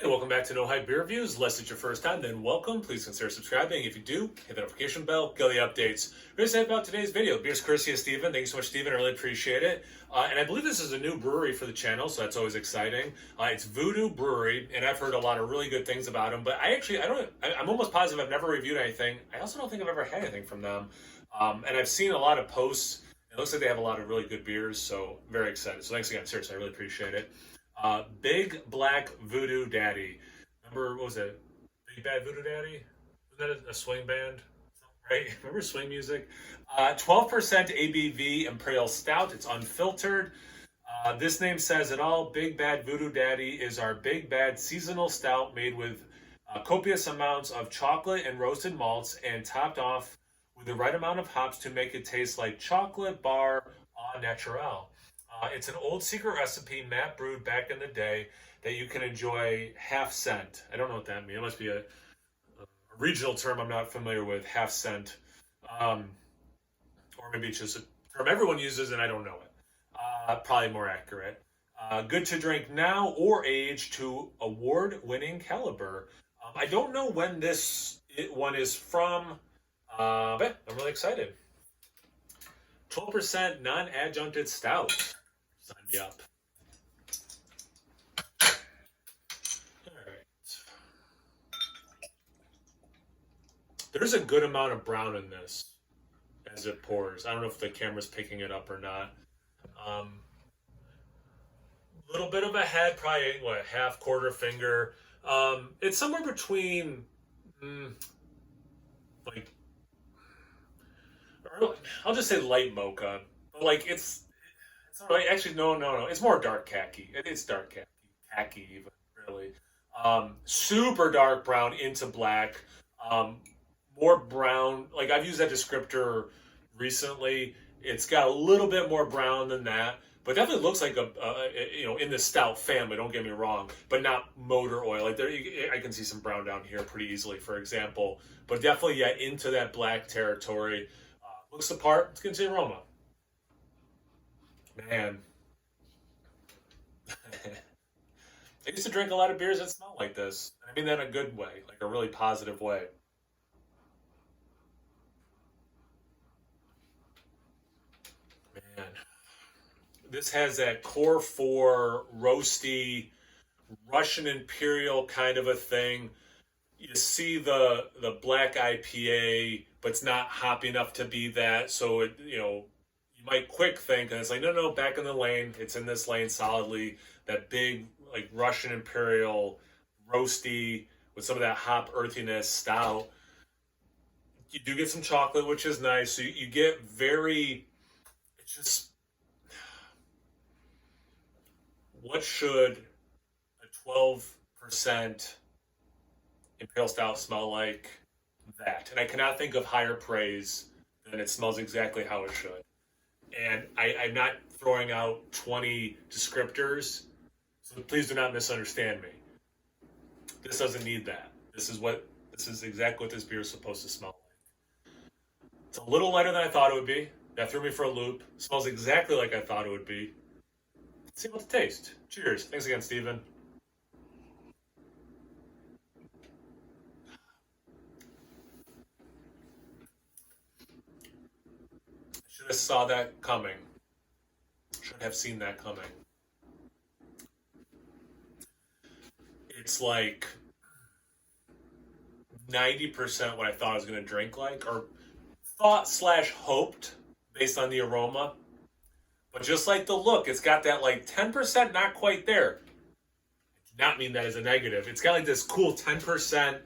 Hey, welcome back to No Hype Beer Reviews. Unless it's your first time, then welcome. Please consider subscribing. If you do, hit the notification bell, get the updates. We're going to say about today's video. Beer's courtesy of Steven. Thank you so much, Steven. I really appreciate it. And I believe this is a new brewery for the channel, so that's always exciting. It's Voodoo Brewery, and I've heard a lot of really good things about them. But I'm almost positive I've never reviewed anything. I also don't think I've ever had anything from them. And I've seen a lot of posts. It looks like they have a lot of really good beers, so very excited. So thanks again, seriously, I really appreciate it. Big Black Voodoo Daddy. Remember, what was it? Big Bad Voodoo Daddy? Wasn't that a swing band? Right? Remember swing music? 12% ABV Imperial Stout. It's unfiltered. This name says it all. Big Bad Voodoo Daddy is our Big Bad seasonal stout made with copious amounts of chocolate and roasted malts and topped off with the right amount of hops to make it taste like chocolate bar au naturel. It's an old secret recipe Matt brewed back in the day that you can enjoy half cent. I don't know what that means. It must be a regional term I'm not familiar with, half cent. Or maybe it's just a term everyone uses and I don't know it. Probably more accurate. Good to drink now or age to award-winning caliber. I don't know when this one is from, but I'm really excited. 12% non-adjuncted stout. Sign me up. There's a good amount of brown in this as it pours. I don't know if the camera's picking it up or not. Little bit of a head, probably what, half quarter finger. It's somewhere between like I'll just say light mocha. But like it's not really, actually no. It's more dark khaki. It's dark khaki even really. Super dark brown into black. More brown. Like I've used that descriptor recently. It's got a little bit more brown than that, but definitely looks like in the stout family. Don't get me wrong, but not motor oil. Like there, I can see some brown down here pretty easily, for example. But definitely, yeah, into that black territory. Looks the part. Let's get into the aroma. Man, I used to drink a lot of beers that smell like this. I mean that in a good way, like a really positive way. Man, this has that core four roasty Russian Imperial kind of a thing. You see the black IPA, but it's not hoppy enough to be that. So you might quick think, and it's like no, back in the lane. It's in this lane solidly. That big like Russian Imperial roasty with some of that hop earthiness stout. You do get some chocolate, which is nice. So you get very. It's just what should a 12% Imperial Stout smell like that? And I cannot think of higher praise than it smells exactly how it should. And I'm not throwing out 20 descriptors, so please do not misunderstand me. This doesn't need that. This is exactly what this beer is supposed to smell like. It's a little lighter than I thought it would be. That threw me for a loop. Smells exactly like I thought it would be. Let's see about the taste. Cheers. Thanks again, Steven. Should have saw that coming. Should have seen that coming. It's like 90% what I thought I was going to drink like, or thought slash hoped based on the aroma. But just like the look, it's got that like 10% not quite there. Do not mean that as a negative. It's got like this cool 10%,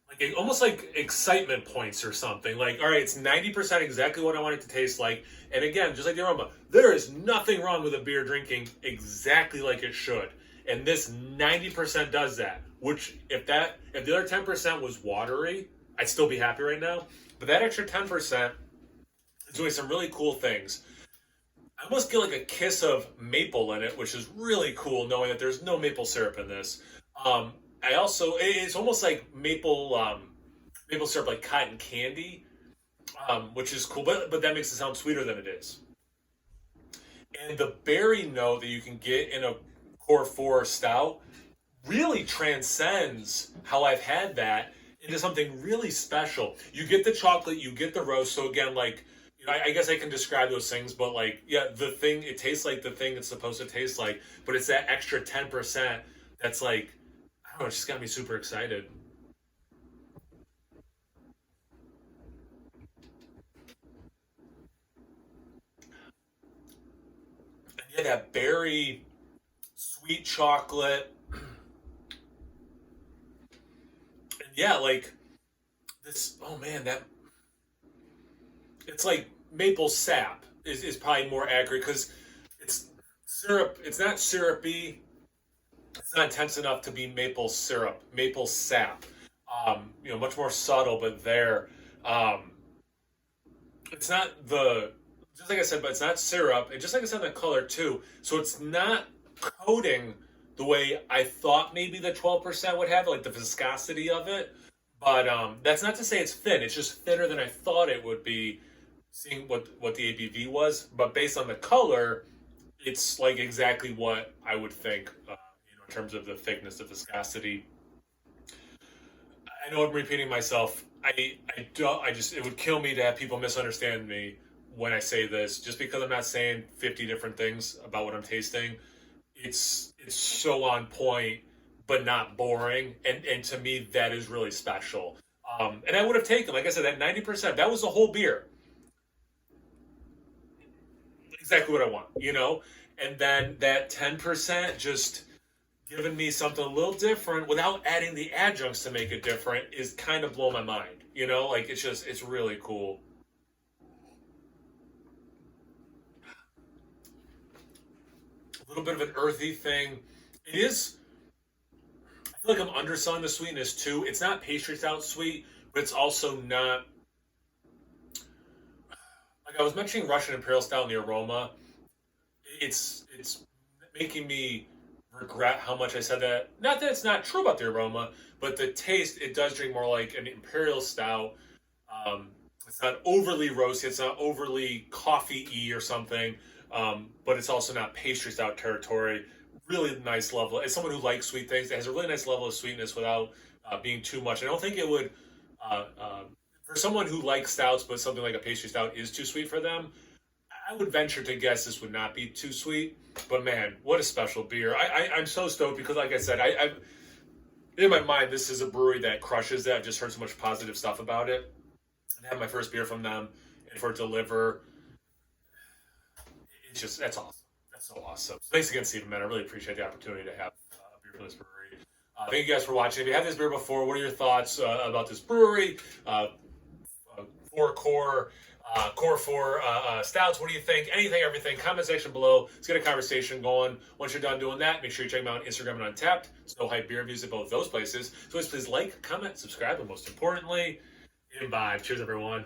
like almost like excitement points or something. Like, all right, it's 90% exactly what I want it to taste like. And again, just like the aroma, there is nothing wrong with a beer drinking exactly like it should. And this 90% does that. Which if the other 10% was watery, I'd still be happy right now. But that extra 10% is doing some really cool things. I almost get like a kiss of maple in it, which is really cool knowing that there's no maple syrup in this. It's almost like maple syrup, like cotton candy, which is cool, but that makes it sound sweeter than it is. And the berry note that you can get in a Core 4 stout really transcends how I've had that into something really special. You get the chocolate, you get the roast. So again, like, you know, I guess I can describe those things, but like, yeah, the thing, it tastes like the thing it's supposed to taste like, but it's that extra 10% that's like, I don't know, it just got me super excited. And yeah, that berry, sweet chocolate, and yeah, like this, oh man, that it's like maple sap is probably more accurate because it's syrup, it's not syrupy, it's not intense enough to be maple syrup, maple sap. You know, much more subtle, but there. Um, it's not the just like I said, but it's not syrup, and just like I said, the color too. So it's not coating the way I thought maybe the 12% would have, like the viscosity of it. But that's not to say it's thin. It's just thinner than I thought it would be, seeing what the ABV was. But based on the color, it's like exactly what I would think. You know, in terms of the thickness, the viscosity. I know I'm repeating myself. I don't. I just it would kill me to have people misunderstand me when I say this. Just because I'm not saying 50 different things about what I'm tasting, it's so on point, but not boring. And to me, that is really special. And I would have taken, like I said, that 90%. That was the whole beer, exactly what I want. You know, and then that 10% just giving me something a little different without adding the adjuncts to make it different is kind of blow my mind. You know, like it's just it's really cool. A little bit of an earthy thing. It is. I feel like I'm underselling the sweetness too. It's not pastry stout sweet, but it's also not like I was mentioning Russian Imperial Stout in the aroma. It's making me regret how much I said that. Not that it's not true about the aroma, but the taste it does drink more like an imperial stout. Um, it's not overly roasty. It's not overly coffee-y or something. But it's also not pastry stout territory. Really nice level. As someone who likes sweet things, it has a really nice level of sweetness without being too much. I don't think it would. Uh, uh, for someone who likes stouts, but something like a pastry stout is too sweet for them, I would venture to guess this would not be too sweet. But man, what a special beer! I'm so stoked because, like I said, I in my mind this is a brewery that crushes that. I've just heard so much positive stuff about it, and have my first beer from them, and for it to deliver, it's just that's awesome. That's so awesome. Thanks again, Stephen. Man, I really appreciate the opportunity to have a beer from this brewery. Thank you guys for watching. If you had this beer before, what are your thoughts about this brewery? Four core, core four stouts. What do you think? Anything, everything. Comment section below. Let's get a conversation going. Once you're done doing that, make sure you check them out on Instagram and Untapped. Snow Hype Beer Reviews at both those places. So please like, comment, subscribe, and most importantly, imbibe. Cheers, everyone.